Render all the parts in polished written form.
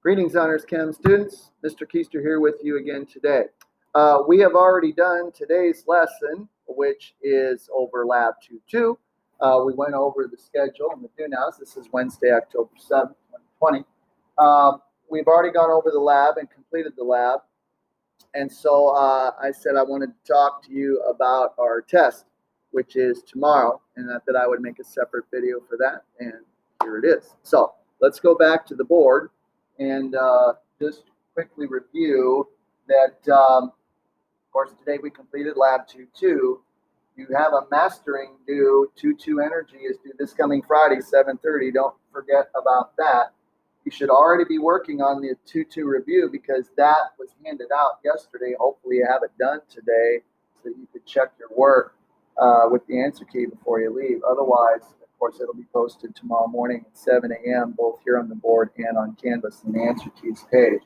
Greetings, Honors Chem students. Mr. Keister here with you again today. We have already done today's lesson, which is over Lab 2.2. We went over the schedule and the do-nows. This is Wednesday, October 7th, 2020. We've already gone over the lab and completed the lab. And so I said I wanted to talk to you about our test, which is tomorrow, and that I would make a separate video for that. And here it is. So let's go back to the board and just quickly review that, of course, today we completed Lab 2.2. You have a mastering due. 2.2 energy is due this coming Friday, 7:30. Don't forget about that. You should already be working on the 2.2 review because that was handed out yesterday. Hopefully you have it done today so that you could check your work with the answer key before you leave. Otherwise, of course, it'll be posted tomorrow morning at 7 a.m., both here on the board and on Canvas in the answer keys page.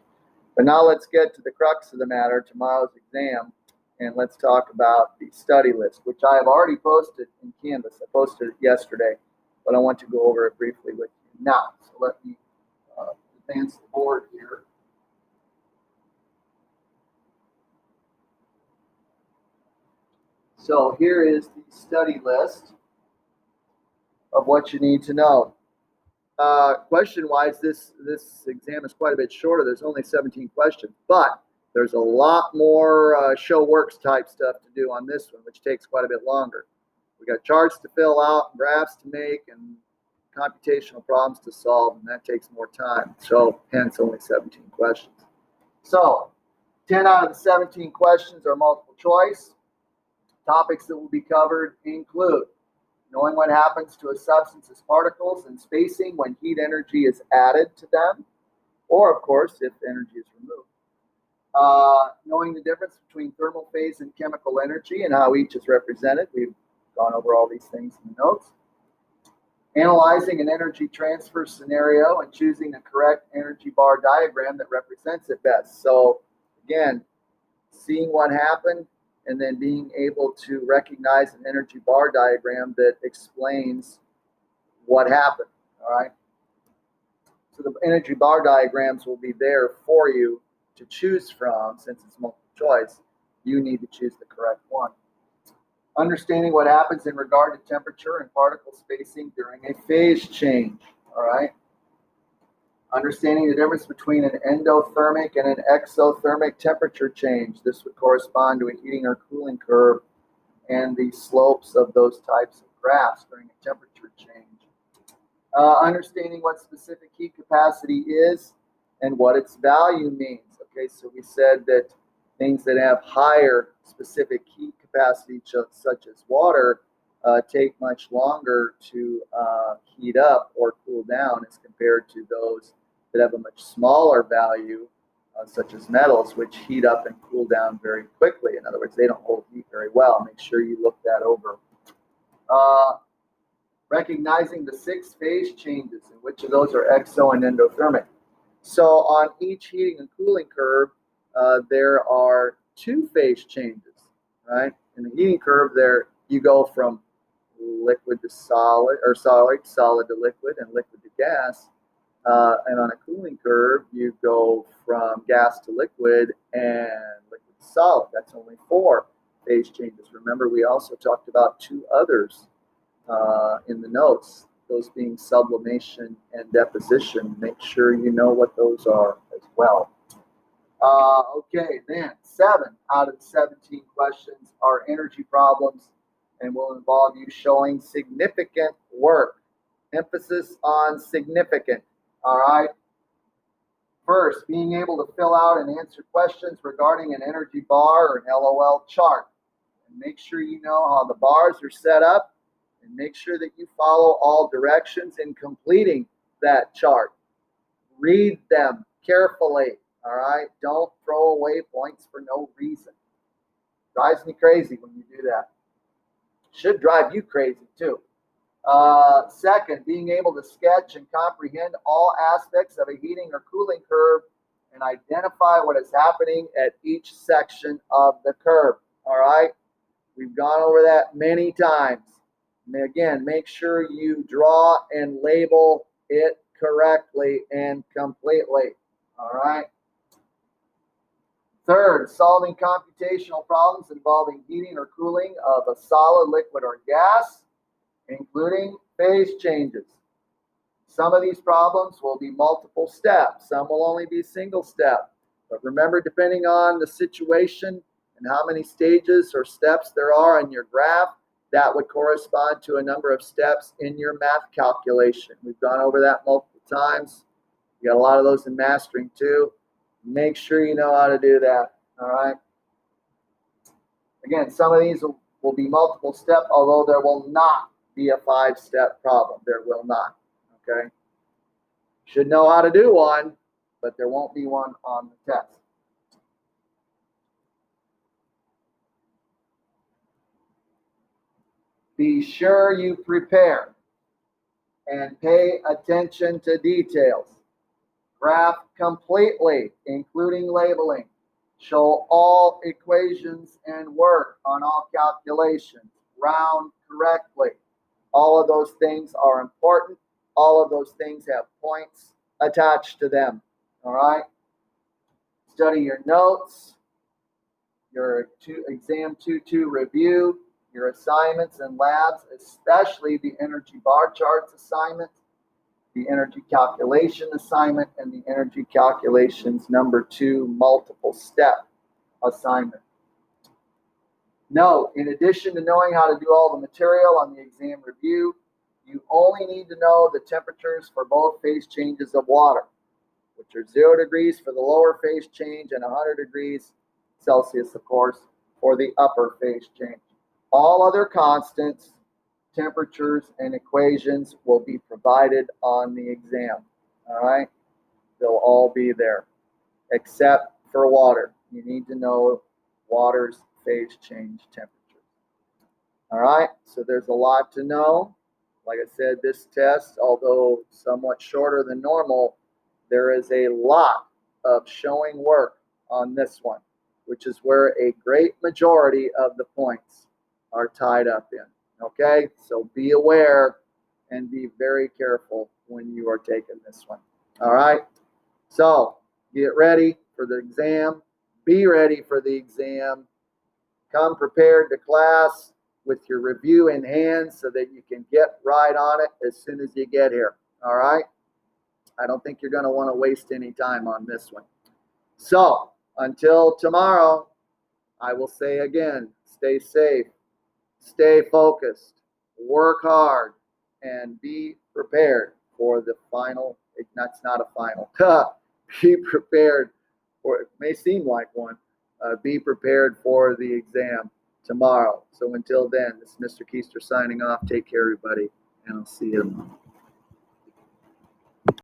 But now let's get to the crux of the matter, tomorrow's exam, and let's talk about the study list, which I have already posted in Canvas. I posted it yesterday, but I want to go over it briefly with you now. So let me advance the board here. So here is the study list of what you need to know. Question-wise, this exam is quite a bit shorter. There's only 17 questions, but there's a lot more show works type stuff to do on this one, which takes quite a bit longer. We got charts to fill out, graphs to make, and computational problems to solve, and that takes more time. So hence only 17 questions. So 10 out of the 17 questions are multiple choice. Topics that will be covered include knowing what happens to a substance's particles and spacing when heat energy is added to them, or of course if energy is removed. Knowing the difference between thermal phase and chemical energy and how each is represented. We've gone over all these things in the notes. Analyzing an energy transfer scenario and choosing the correct energy bar diagram that represents it best. So again, seeing what happened and then being able to recognize an energy bar diagram that explains what happened, all right? So the energy bar diagrams will be there for you to choose from. Since it's multiple choice, you need to choose the correct one. Understanding what happens in regard to temperature and particle spacing during a phase change, all right? Understanding the difference between an endothermic and an exothermic temperature change. This would correspond to a heating or cooling curve and the slopes of those types of graphs during a temperature change. Understanding what specific heat capacity is and what its value means. Okay, so we said that things that have higher specific heat capacity, such as water, take much longer to heat up or cool down as compared to those that have a much smaller value, such as metals, which heat up and cool down very quickly. In other words, they don't hold heat very well. Make sure you look that over. Recognizing the 6 phase changes, and which of those are exo and endothermic. So on each heating and cooling curve, there are 2 phase changes, right? In the heating curve, there you go from liquid to solid, or solid to liquid, and liquid to gas. And on a cooling curve, you go from gas to liquid and liquid to solid. That's only 4 phase changes. Remember, we also talked about 2 others in the notes, those being sublimation and deposition. Make sure you know what those are as well. Okay, then 7 out of the 17 questions are energy problems and will involve you showing significant work. Emphasis on significant. All right. First, being able to fill out and answer questions regarding an energy bar or an LOL chart. And make sure you know how the bars are set up, and make sure that you follow all directions in completing that chart. Read them carefully. All right. Don't throw away points for no reason. Drives me crazy when you do that. Should drive you crazy too. Second, being able to sketch and comprehend all aspects of a heating or cooling curve and identify what is happening at each section of the curve. All right, we've gone over that many times. And again, make sure you draw and label it correctly and completely. All right. Third, solving computational problems involving heating or cooling of a solid, liquid, or gas, including phase changes. Some of these problems will be multiple steps. Some will only be single step. But remember, depending on the situation and how many stages or steps there are in your graph, that would correspond to a number of steps in your math calculation. We've gone over that multiple times. You got a lot of those in mastering too. Make sure you know how to do that. All right. Again, some of these will be multiple step, although there will not be a 5-step problem. There will not. Okay. Should know how to do one, but there won't be one on the test. Be sure you prepare and pay attention to details. Graph completely, including labeling. Show all equations and work on all calculations. Round correctly. All of those things are important. All of those things have points attached to them. All right? Study your notes, your exam 2-2 review, your assignments and labs, especially the energy bar charts assignment, the energy calculation assignment, and the energy calculations number 2 multiple step assignment. Note, in addition to knowing how to do all the material on the exam review, you only need to know the temperatures for both phase changes of water, which are 0 degrees for the lower phase change and 100 degrees Celsius, of course, for the upper phase change. All other constants, temperatures, and equations will be provided on the exam. All right? They'll all be there, except for water. You need to know water's phase change temperature. All right? So there's a lot to know. Like I said, this test, although somewhat shorter than normal, there is a lot of showing work on this one, which is where a great majority of the points are tied up in. Okay, so be aware and be very careful when you are taking this one. All right, so get ready for the exam. Be ready for the exam. Come prepared to class with your review in hand so that you can get right on it as soon as you get here. All right, I don't think you're going to want to waste any time on this one. So until tomorrow, I will say again, stay safe, stay focused, work hard, and be prepared for the final. That's not a final. Be prepared for, it may seem like one. Be prepared for the exam tomorrow. So until then, this is Mr. Keister signing off. Take care, everybody, and I'll see you tomorrow.